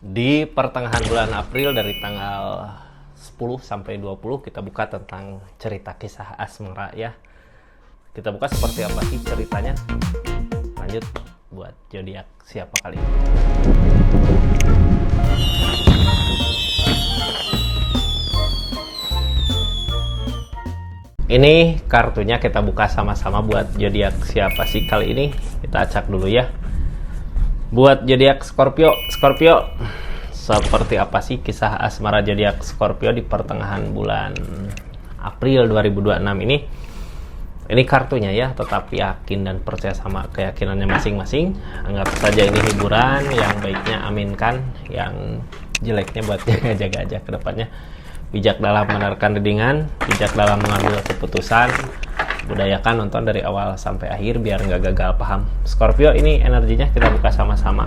Di pertengahan bulan April dari tanggal 10 sampai 20 kita buka tentang cerita kisah asmara ya. Kita buka seperti apa sih ceritanya. Lanjut buat zodiak siapa kali ini. Ini kartunya kita buka sama-sama buat zodiak siapa sih kali ini. Kita acak dulu ya. Buat zodiak Scorpio, seperti apa sih kisah asmara zodiak Scorpio di pertengahan bulan April 2026 ini? Ini kartunya ya, tetap yakin dan percaya sama keyakinannya masing-masing. Anggap saja ini hiburan, yang baiknya aminkan, yang jeleknya buat jaga-jaga aja ke depannya. Bijak dalam menerkan readingan, bijak dalam mengambil keputusan. Budayakan nonton dari awal sampai akhir biar nggak gagal paham. Scorpio, ini energinya kita buka sama-sama.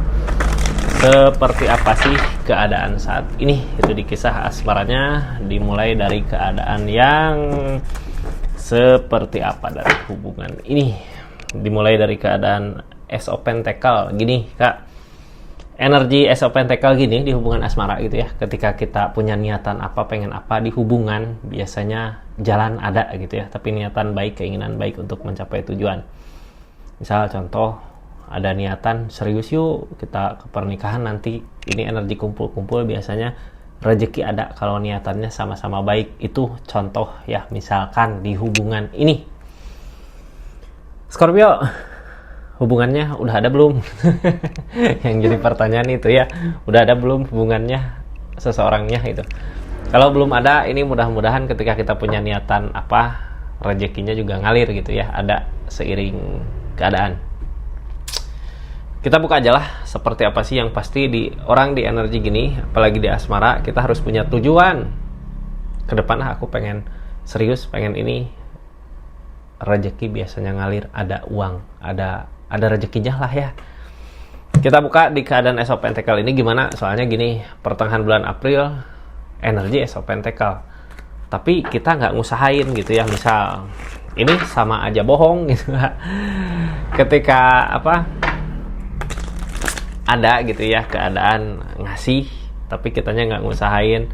Seperti apa sih keadaan saat ini? Itu di kisah asmaranya dimulai dari keadaan yang seperti apa dari hubungan ini. Dimulai dari keadaan Ace of Pentacle gini, Kak. Energi Ace of Pentacle gini di hubungan asmara gitu ya. Ketika kita punya niatan apa, pengen apa di hubungan, biasanya jalan ada gitu ya. Tapi niatan baik, keinginan baik untuk mencapai tujuan. Misal contoh, ada niatan serius yuk kita ke pernikahan nanti. Ini energi kumpul-kumpul, biasanya rezeki ada kalau niatannya sama-sama baik. Itu contoh ya, misalkan di hubungan ini. Scorpio, hubungannya udah ada belum? Yang jadi pertanyaan itu ya, udah ada belum hubungannya seseorangnya itu. Kalau belum ada, ini mudah-mudahan ketika kita punya niatan apa, rezekinya juga ngalir gitu ya, ada seiring keadaan. Kita buka aja lah seperti apa sih yang pasti di orang di energi gini, apalagi di asmara, kita harus punya tujuan. Ke depan aku pengen serius, pengen ini. Rezeki biasanya ngalir, ada uang, ada rezekinya lah ya. Kita buka di keadaan Ace of Pentacle ini gimana? Soalnya gini, pertengahan bulan April energi Ace of Pentacle, tapi kita nggak ngusahain gitu ya. Misal ini sama aja bohong gitu. Ketika apa ada gitu ya keadaan ngasih tapi kitanya nggak ngusahain,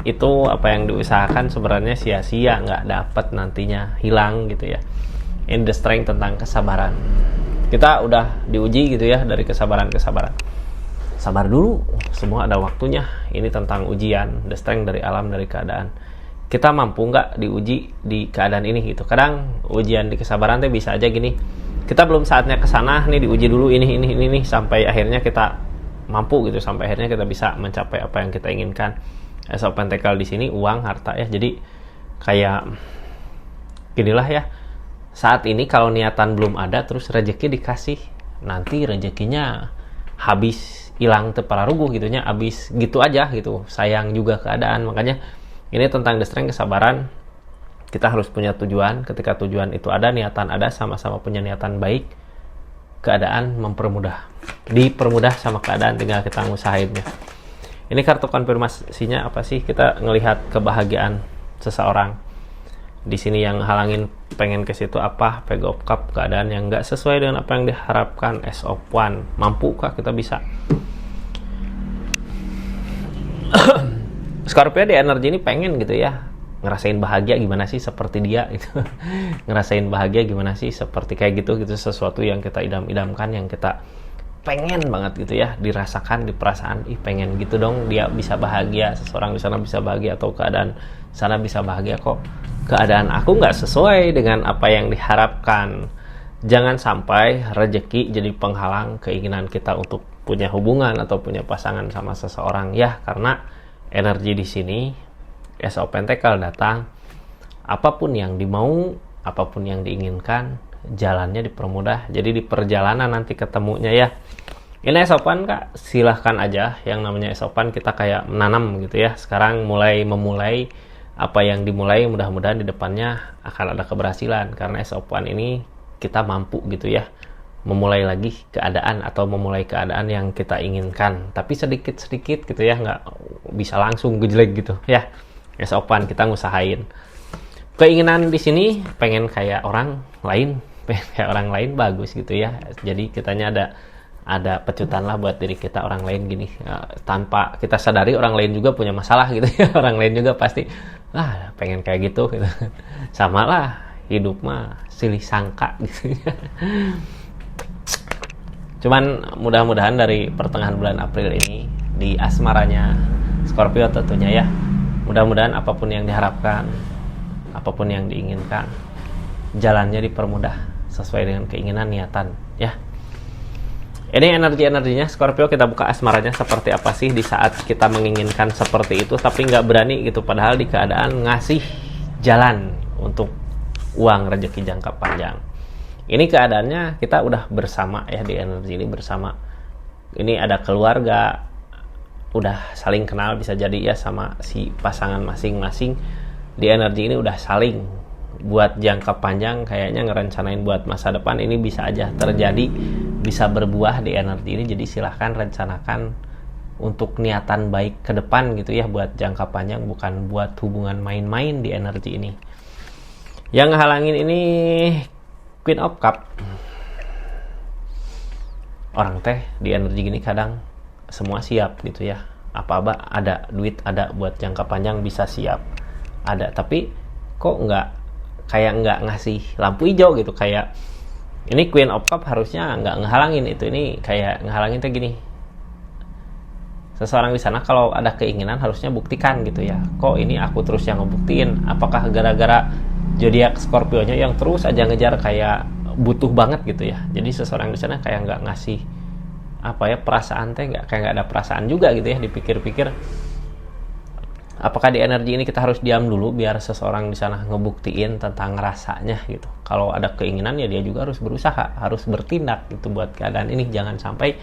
itu apa yang diusahakan sebenarnya sia-sia, nggak dapet, nantinya hilang gitu ya. In the strength tentang kesabaran. Kita udah diuji gitu ya dari kesabaran. Sabar dulu, semua ada waktunya. Ini tentang ujian, the strength dari alam, dari keadaan. Kita mampu nggak diuji di keadaan ini gitu. Kadang ujian di kesabaran tuh bisa aja gini. Kita belum saatnya kesana, nih diuji dulu ini sampai akhirnya kita mampu gitu, sampai akhirnya kita bisa mencapai apa yang kita inginkan. Ace of Pentacle di sini uang, harta ya. Jadi kayak ginilah ya. Saat ini kalau niatan belum ada, terus rezeki dikasih, nanti rezekinya habis, hilang tepararuguh gitunya, habis gitu aja gitu. Sayang juga keadaan. Makanya ini tentang the strength, kesabaran. Kita harus punya tujuan. Ketika tujuan itu ada, niatan ada, sama-sama punya niatan baik, keadaan mempermudah. Dipermudah sama keadaan, tinggal kita ngusahainnya. Ini kartu konfirmasinya apa sih? Kita ngelihat kebahagiaan seseorang. Di sini yang halangin pengen ke situ apa? Page of Cup, keadaan yang nggak sesuai dengan apa yang diharapkan. Ace of One, mampukah kita bisa? Scorpio di energi ini pengen gitu ya, ngerasain bahagia gimana sih seperti dia gitu. Ngerasain bahagia gimana sih seperti kayak gitu, sesuatu yang kita idam-idamkan, yang kita pengen banget gitu ya, dirasakan di perasaan, pengen gitu dong dia bisa bahagia, seseorang di sana bisa bahagia, atau keadaan sana bisa bahagia. Kok keadaan aku nggak sesuai dengan apa yang diharapkan? Jangan sampai rezeki jadi penghalang keinginan kita untuk punya hubungan atau punya pasangan sama seseorang ya, karena energi di sini Ace of Pentacle datang, apapun yang dimau, apapun yang diinginkan, jalannya dipermudah. Jadi di perjalanan nanti ketemunya ya. Ini Ace of One, Kak, silahkan aja. Yang namanya Ace of One kita kayak menanam gitu ya. Sekarang memulai apa yang dimulai, mudah-mudahan di depannya akan ada keberhasilan. Karena Ace of One ini kita mampu gitu ya, memulai lagi keadaan atau memulai keadaan yang kita inginkan. Tapi sedikit-sedikit gitu ya, nggak bisa langsung gejlek gitu ya. Ace of One kita ngusahain. Keinginan di sini pengen kayak orang lain, bagus gitu ya. Jadi kitanya ada ada pecutan lah buat diri kita orang lain gini, tanpa kita sadari orang lain juga punya masalah gitu ya. Orang lain juga pasti pengen kayak gitu gitu. Sama lah hidup mah silih sangka gitu ya. Cuman mudah-mudahan dari pertengahan bulan April ini di asmaranya Scorpio tentunya ya, mudah-mudahan apapun yang diharapkan, apapun yang diinginkan, jalannya dipermudah sesuai dengan keinginan niatan ya. Ini energinya Scorpio, kita buka asmaranya seperti apa sih di saat kita menginginkan seperti itu tapi nggak berani gitu, padahal di keadaan ngasih jalan untuk uang rezeki jangka panjang. Ini keadaannya kita udah bersama ya, di energi ini bersama. Ini ada keluarga, udah saling kenal bisa jadi ya sama si pasangan masing-masing. Di energi ini udah saling buat jangka panjang, kayaknya ngerencanain buat masa depan. Ini bisa aja terjadi, bisa berbuah di energi ini. Jadi silahkan rencanakan untuk niatan baik ke depan gitu ya, buat jangka panjang, bukan buat hubungan main-main di energi ini. Yang ngehalangin ini Queen of Cup. Orang teh di energi gini kadang semua siap gitu ya, apa-apa ada, duit ada, buat jangka panjang bisa siap ada, tapi kok nggak ngasih lampu hijau gitu. Kayak ini Queen of Cup harusnya nggak ngehalangin itu, ini kayak ngehalangin tuh gini, seseorang di sana kalau ada keinginan harusnya buktikan gitu ya. Kok ini aku terus yang ngebuktiin? Apakah gara-gara zodiak Scorpio-nya yang terus aja ngejar kayak butuh banget gitu ya? Jadi seseorang di sana kayak nggak ngasih perasaan teh, kayak nggak ada perasaan juga gitu ya. Dipikir-pikir, apakah di energi ini kita harus diam dulu biar seseorang di sana ngebuktiin tentang rasanya gitu. Kalau ada keinginan ya dia juga harus berusaha, harus bertindak gitu buat keadaan ini. Jangan sampai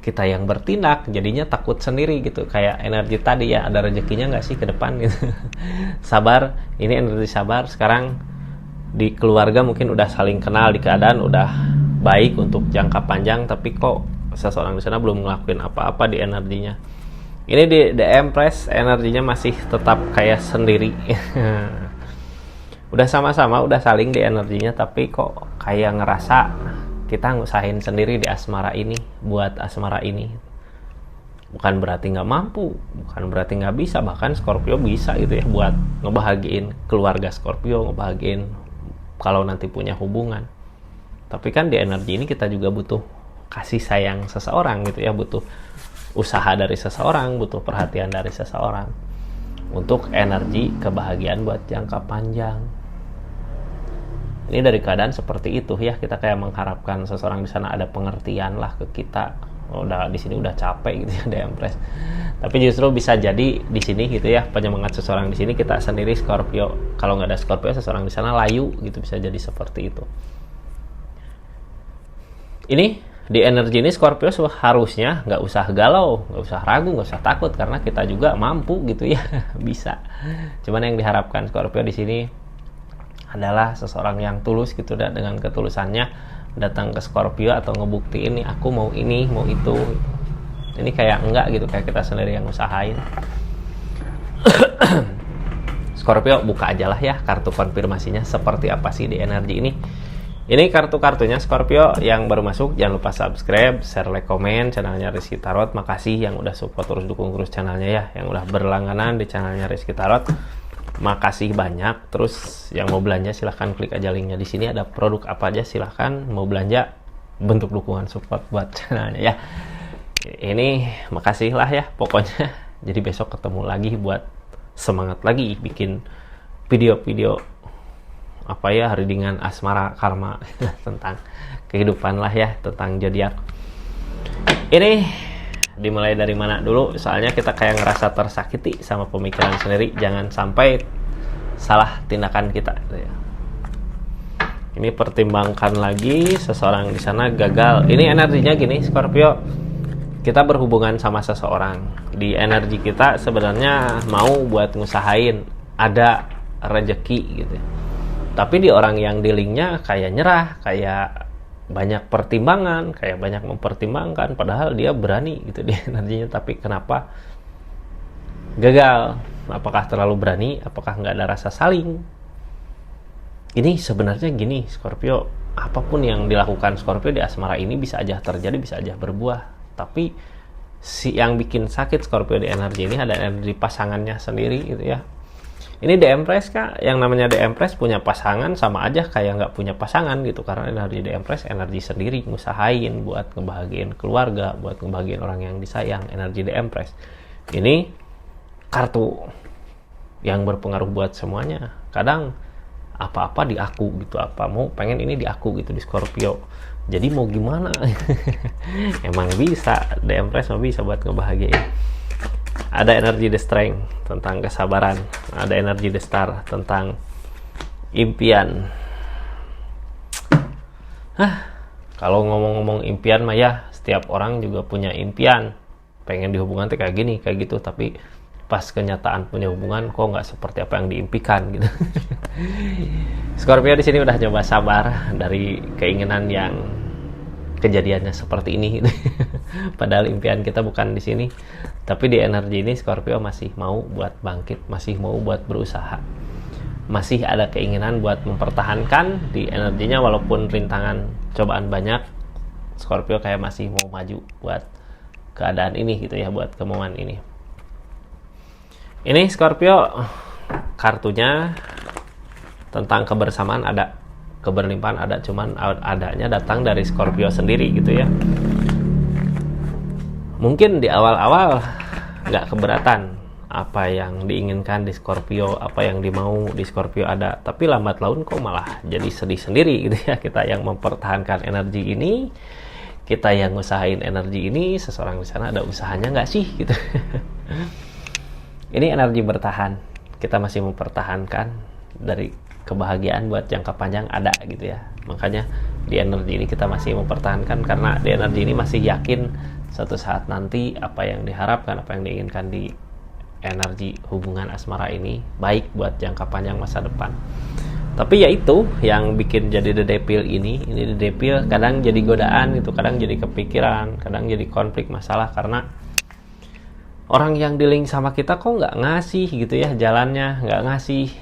kita yang bertindak jadinya takut sendiri gitu. Kayak energi tadi ya, ada rezekinya nggak sih ke depan gitu. Sabar, ini energi sabar. Sekarang di keluarga mungkin udah saling kenal, di keadaan udah baik untuk jangka panjang, tapi kok seseorang di sana belum ngelakuin apa-apa di energinya. Ini di The Empress energinya masih tetap kayak sendiri. Udah sama-sama, udah saling di energinya, tapi kok kayak ngerasa kita ngusahain sendiri di asmara ini, buat asmara ini. Bukan berarti nggak mampu, bukan berarti nggak bisa, bahkan Scorpio bisa gitu ya, buat ngebahagiin keluarga Scorpio, ngebahagiin kalau nanti punya hubungan. Tapi kan di energi ini kita juga butuh kasih sayang seseorang gitu ya, butuh usaha dari seseorang, butuh perhatian dari seseorang untuk energi kebahagiaan buat jangka panjang. Ini dari keadaan seperti itu ya, kita kayak mengharapkan seseorang di sana ada pengertian lah ke kita. Udah di sini udah capek gitu ya, The Empress. Tapi justru bisa jadi di sini gitu ya, penyemangat seseorang di sini kita sendiri Scorpio. Kalau nggak ada Scorpio, seseorang di sana layu gitu, bisa jadi seperti itu. Ini di energi ini Scorpio harusnya nggak usah galau, nggak usah ragu, nggak usah takut, karena kita juga mampu gitu ya. Bisa. Cuman yang diharapkan Scorpio di sini adalah seseorang yang tulus gitu, dan dengan ketulusannya datang ke Scorpio atau ngebuktiin nih, aku mau ini, mau itu. Ini kayak enggak gitu, kayak kita sendiri yang usahain. Scorpio buka aja lah ya kartu konfirmasinya seperti apa sih di energi ini. Ini kartu-kartunya Scorpio. Yang baru masuk jangan lupa subscribe, share, like, komen channelnya Rizky Tarot. Makasih yang udah support, terus dukung terus channelnya ya, yang udah berlangganan di channelnya Rizky Tarot. Makasih banyak. Terus yang mau belanja silahkan klik aja linknya di sini, ada produk apa aja silahkan mau belanja, bentuk dukungan support buat channelnya ya. Ini makasih lah ya pokoknya. Jadi besok ketemu lagi buat semangat lagi bikin video-video hari dengan asmara karma tentang kehidupan lah ya, tentang zodiak. Ini dimulai dari mana dulu, soalnya kita kayak ngerasa tersakiti sama pemikiran sendiri. Jangan sampai salah tindakan kita gitu ya. Ini pertimbangkan lagi, seseorang di sana gagal. Ini energinya gini Scorpio, kita berhubungan sama seseorang, di energi kita sebenarnya mau buat ngusahain ada rezeki gitu, tapi di orang yang di linknya kayak nyerah, kayak banyak pertimbangan, kayak banyak mempertimbangkan, padahal dia berani gitu di energinya, tapi kenapa gagal? Apakah terlalu berani? Apakah nggak ada rasa saling? Ini sebenarnya gini Scorpio, apapun yang dilakukan Scorpio di asmara ini bisa aja terjadi, bisa aja berbuah. Tapi yang bikin sakit Scorpio di energi ini ada energi pasangannya sendiri gitu ya. Ini The Empress Kak, yang namanya The Empress punya pasangan sama aja kayak nggak punya pasangan gitu, karena energi The Empress energi sendiri, ngusahain buat ngebahagiain keluarga, buat ngebahagiain orang yang disayang. Energi The Empress ini kartu yang berpengaruh buat semuanya. Kadang apa-apa di aku gitu, apa mau pengen ini di aku gitu di Scorpio, jadi mau gimana. Emang bisa, The Empress mah bisa buat ngebahagiain. Ada energi The Strength tentang kesabaran, ada energi The Star tentang impian. Kalau ngomong-ngomong impian mah ya, setiap orang juga punya impian, pengen di hubungan tuh kayak gini, kayak gitu, tapi pas kenyataan punya hubungan kok nggak seperti apa yang diimpikan gitu. Scorpio di sini udah coba sabar dari keinginan yang kejadiannya seperti ini gitu. Padahal impian kita bukan di sini, tapi di energi ini Scorpio masih mau buat bangkit, masih mau buat berusaha, masih ada keinginan buat mempertahankan di energinya. Walaupun rintangan cobaan banyak, Scorpio kayak masih mau maju buat keadaan ini gitu ya, buat kemauan ini. Ini Scorpio kartunya tentang kebersamaan ada, keberlimpahan ada, cuman adanya datang dari Scorpio sendiri gitu ya. Mungkin di awal-awal nggak keberatan apa yang diinginkan di Scorpio, apa yang dimau di Scorpio ada, tapi lambat laun kok malah jadi sedih sendiri gitu ya. Kita yang mempertahankan energi ini, kita yang ngusahain energi ini, seseorang di sana ada usahanya nggak sih gitu. Ini energi bertahan, kita masih mempertahankan dari kebahagiaan buat jangka panjang ada gitu ya. Makanya di energi ini kita masih mempertahankan, karena di energi ini masih yakin suatu saat nanti apa yang diharapkan, apa yang diinginkan di energi hubungan asmara ini baik buat jangka panjang masa depan. Tapi ya itu yang bikin jadi The Devil ini The Devil kadang jadi godaan gitu, kadang jadi kepikiran, kadang jadi konflik masalah, karena orang yang dealing sama kita kok nggak ngasih gitu ya jalannya, nggak ngasih,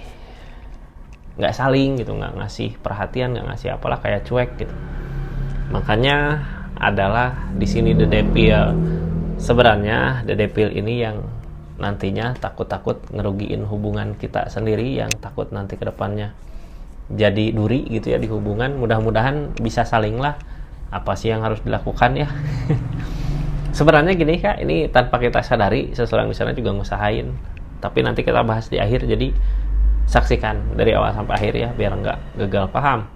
nggak saling gitu, nggak ngasih perhatian, nggak ngasih apalah, kayak cuek gitu. Makanya adalah di sini The Devil. Sebenarnya The Devil ini yang nantinya takut-takut ngerugiin hubungan kita sendiri, yang takut nanti ke depannya jadi duri gitu ya di hubungan. Mudah-mudahan bisa saling lah. Apa sih yang harus dilakukan ya? Sebenarnya gini Kak, ini tanpa kita sadari seseorang di sana juga ngusahain. Tapi nanti kita bahas di akhir, jadi saksikan dari awal sampai akhir ya, biar nggak gagal paham.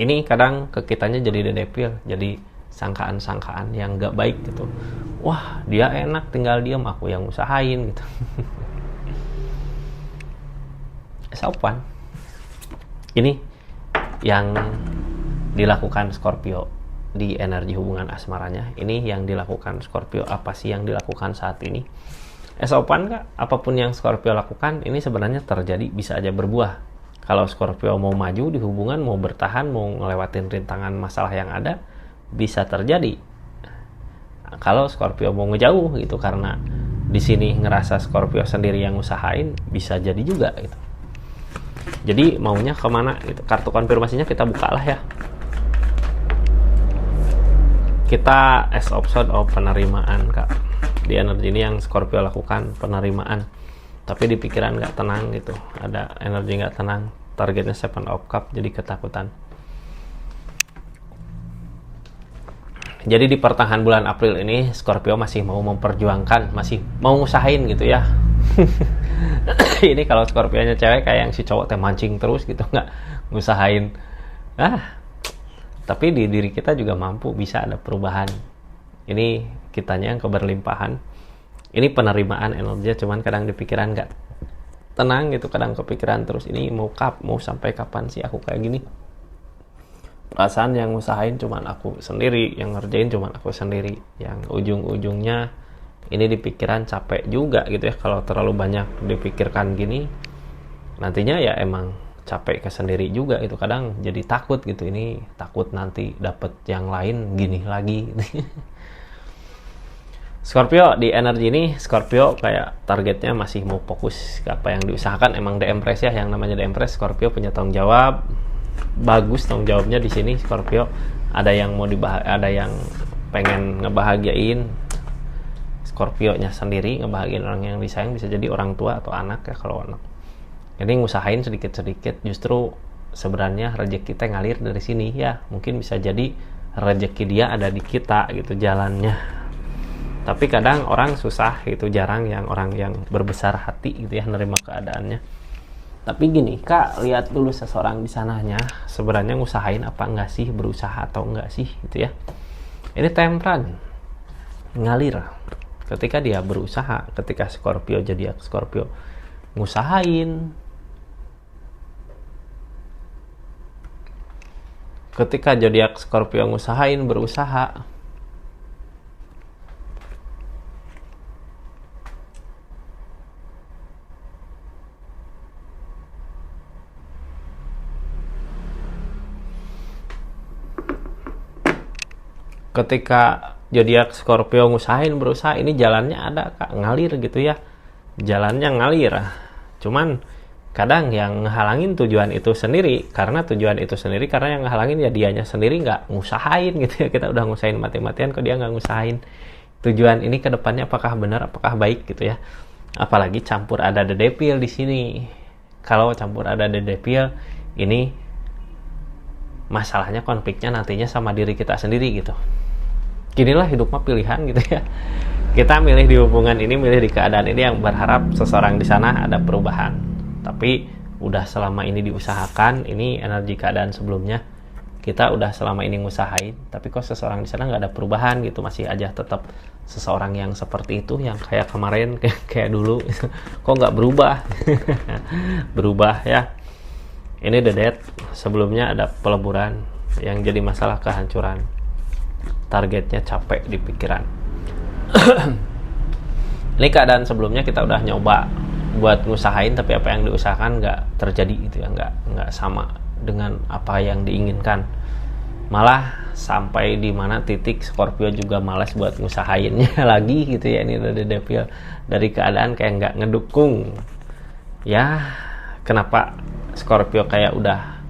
Ini kadang ke kitanya jadi The Devil, jadi sangkaan-sangkaan yang nggak baik gitu. Wah, dia enak tinggal diam, aku yang usahain gitu. Sopan. Ini yang dilakukan Scorpio di energi hubungan asmaranya. Ini yang dilakukan Scorpio. Apa sih yang dilakukan saat ini? Sopan Kak, apapun yang Scorpio lakukan ini sebenarnya terjadi, bisa aja berbuah. Kalau Scorpio mau maju di hubungan, mau bertahan, mau ngelewatin rintangan masalah yang ada, bisa terjadi. Kalau Scorpio mau ngejauh gitu, karena di sini ngerasa Scorpio sendiri yang usahain, bisa jadi juga gitu. Jadi maunya kemana gitu. Kartu konfirmasinya kita buka lah ya. Kita as option of penerimaan Kak. Di energi ini yang Scorpio lakukan penerimaan, tapi di pikiran nggak tenang gitu, ada energi nggak tenang. Targetnya 7 of Cup, jadi ketakutan. Jadi di pertengahan bulan April ini Scorpio masih mau memperjuangkan, masih mau ngusahain gitu ya. Ini kalau Scorpionya cewek kayak yang si cowok teh mancing terus gitu, nggak ngusahain. Tapi di diri kita juga mampu, bisa ada perubahan. Ini kitanya yang keberlimpahan. Ini penerimaan energinya, cuman kadang di pikiran nggak tenang gitu, kadang kepikiran terus, ini mau sampai kapan sih aku kayak gini. Perasaan yang usahain cuman aku sendiri, yang ngerjain cuman aku sendiri, yang ujung-ujungnya ini di pikiran capek juga gitu ya. Kalau terlalu banyak dipikirkan gini, nantinya ya emang capek ke sendiri juga itu. Kadang jadi takut gitu, ini takut nanti dapet yang lain gini lagi. Scorpio di energi ini, Scorpio kayak targetnya masih mau fokus ke apa yang diusahakan. Emang The Empress ya, yang namanya The Empress, Scorpio punya tanggung jawab, bagus tanggung jawabnya di sini Scorpio. Ada yang mau ada yang pengen ngebahagiain Scorpio-nya sendiri, ngebahagiain orang yang disayang, bisa jadi orang tua atau anak ya kalau anak. Jadi ngusahain sedikit-sedikit, justru sebenarnya rezeki kita ngalir dari sini ya. Mungkin bisa jadi rezeki dia ada di kita gitu jalannya. Tapi kadang orang susah gitu, jarang yang orang yang berbesar hati gitu ya nerima keadaannya. Tapi gini Kak, lihat dulu seseorang di sananya sebenarnya ngusahain apa enggak sih, berusaha atau enggak sih gitu ya. Ini Temperance ngalir. Ketika dia berusaha, ketika Scorpio jadi Scorpio ngusahain, ketika zodiak Scorpio ngusahain, berusaha, ketika zodiak Scorpio ngusahain, berusaha, ini jalannya ada Kak, ngalir gitu ya, jalannya ngalir. Cuman kadang yang ngehalangin tujuan itu sendiri, karena yang ngehalangin ya dianya sendiri nggak ngusahain gitu ya. Kita udah ngusahain mati-matian kok dia nggak ngusahain. Tujuan ini ke depannya apakah benar, apakah baik gitu ya. Apalagi campur ada The Devil di sini. Kalau campur ada The Devil, ini masalahnya, konfliknya nantinya sama diri kita sendiri gitu. Ginilah hidup mah pilihan gitu ya. Kita milih di hubungan ini, milih di keadaan ini yang berharap seseorang di sana ada perubahan. Tapi udah selama ini diusahakan, ini energi keadaan sebelumnya kita udah selama ini ngusahain, tapi kok seseorang di sana nggak ada perubahan gitu, masih aja tetap seseorang yang seperti itu, yang kayak kemarin, kayak dulu, kok nggak berubah. Berubah ya. Ini The Death, sebelumnya ada peleburan, yang jadi masalah kehancuran. Targetnya capek di pikiran. Ini keadaan sebelumnya kita udah nyoba buat ngusahain, tapi apa yang diusahakan nggak terjadi gitu ya, nggak sama dengan apa yang diinginkan. Malah sampai di mana titik Scorpio juga malas buat ngusahainnya lagi gitu ya. Ini The Devil, dari keadaan kayak nggak ngedukung ya. Kenapa Scorpio kayak udah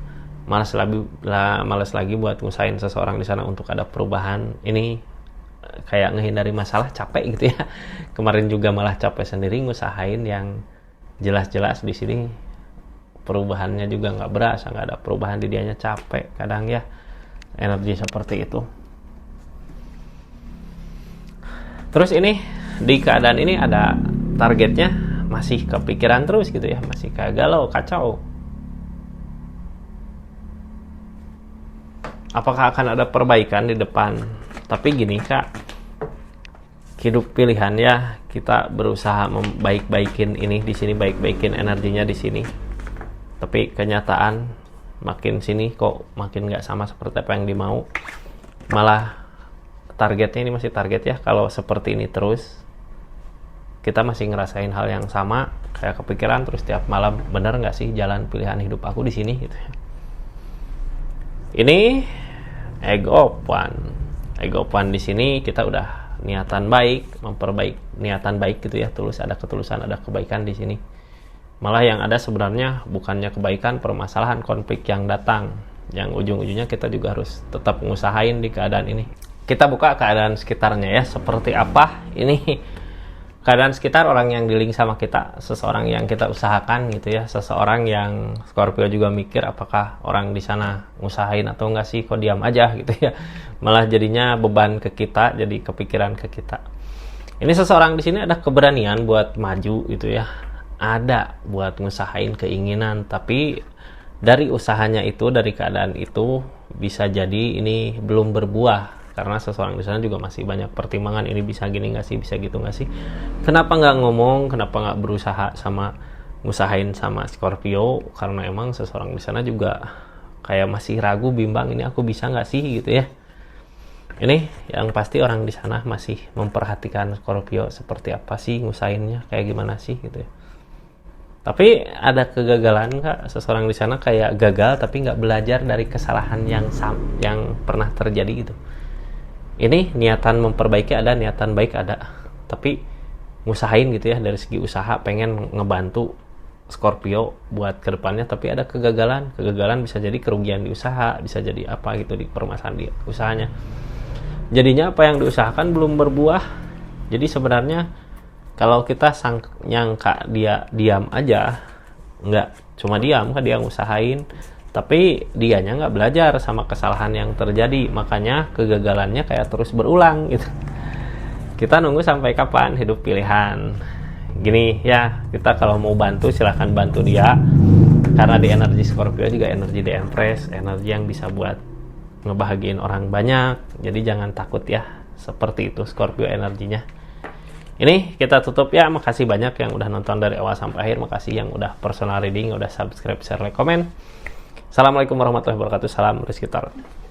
malas lagi buat ngusahain seseorang di sana untuk ada perubahan. Ini kayak ngehindari masalah, capek gitu ya. Kemarin juga malah capek sendiri ngusahain yang jelas-jelas di sini perubahannya juga nggak berasa, nggak ada perubahan di dianya, capek kadang ya, energi seperti itu. Terus ini di keadaan ini ada targetnya masih kepikiran terus gitu ya, masih kayak galau, kacau. Apakah akan ada perbaikan di depan? Tapi gini Kak, hidup pilihan ya, kita berusaha membaik-baikin ini di sini, baik-baikin energinya di sini. Tapi kenyataan makin sini kok makin nggak sama seperti apa yang dimau. Malah targetnya ini masih target ya. Kalau seperti ini terus, kita masih ngerasain hal yang sama, kayak kepikiran terus tiap malam, bener nggak sih jalan pilihan hidup aku di sini gitu ya. Ini ego pan di sini kita udah niatan baik, memperbaik niatan baik gitu ya, tulus, ada ketulusan, ada kebaikan di sini. Malah yang ada sebenarnya bukannya kebaikan, permasalahan, konflik yang datang, yang ujung-ujungnya kita juga harus tetap ngusahain di keadaan ini. Kita buka keadaan sekitarnya ya, seperti apa ini keadaan sekitar orang yang di link sama kita, seseorang yang kita usahakan gitu ya, seseorang yang Scorpio juga mikir apakah orang di sana ngusahain atau enggak sih, kok diam aja gitu ya, malah jadinya beban ke kita, jadi kepikiran ke kita. Ini seseorang di sini ada keberanian buat maju gitu ya, ada buat ngusahain keinginan, tapi dari usahanya itu, dari keadaan itu bisa jadi ini belum berbuah. Karena seseorang di sana juga masih banyak pertimbangan, ini bisa gini nggak sih, bisa gitu nggak sih, kenapa nggak ngomong, kenapa nggak berusaha sama ngusahain sama Scorpio, karena emang seseorang di sana juga kayak masih ragu, bimbang, ini aku bisa nggak sih gitu ya. Ini yang pasti orang di sana masih memperhatikan Scorpio seperti apa sih ngusahainnya, kayak gimana sih gitu ya. Tapi ada kegagalan Kak, seseorang di sana kayak gagal tapi nggak belajar dari kesalahan yang pernah terjadi gitu. Ini niatan memperbaiki ada, niatan baik ada, tapi ngusahain gitu ya, dari segi usaha pengen ngebantu Scorpio buat kedepannya, tapi ada kegagalan bisa jadi kerugian di usaha, bisa jadi apa gitu di permasalahan di usahanya. Jadinya apa yang diusahakan belum berbuah. Jadi sebenarnya kalau kita nyangka dia diam aja, nggak cuma diam kan, dia ngusahain tapi dianya nggak belajar sama kesalahan yang terjadi, makanya kegagalannya kayak terus berulang gitu. Kita nunggu sampai kapan? Hidup pilihan. Gini ya, kita kalau mau bantu silahkan bantu dia, karena di energi Scorpio juga energi The Empress, energi yang bisa buat ngebahagiain orang banyak. Jadi jangan takut ya, seperti itu Scorpio energinya. Ini kita tutup ya. Makasih banyak yang udah nonton dari awal sampai akhir, makasih yang udah personal reading, udah subscribe, share, like, komen. Assalamualaikum warahmatullahi wabarakatuh. Salam Rizky Tarot.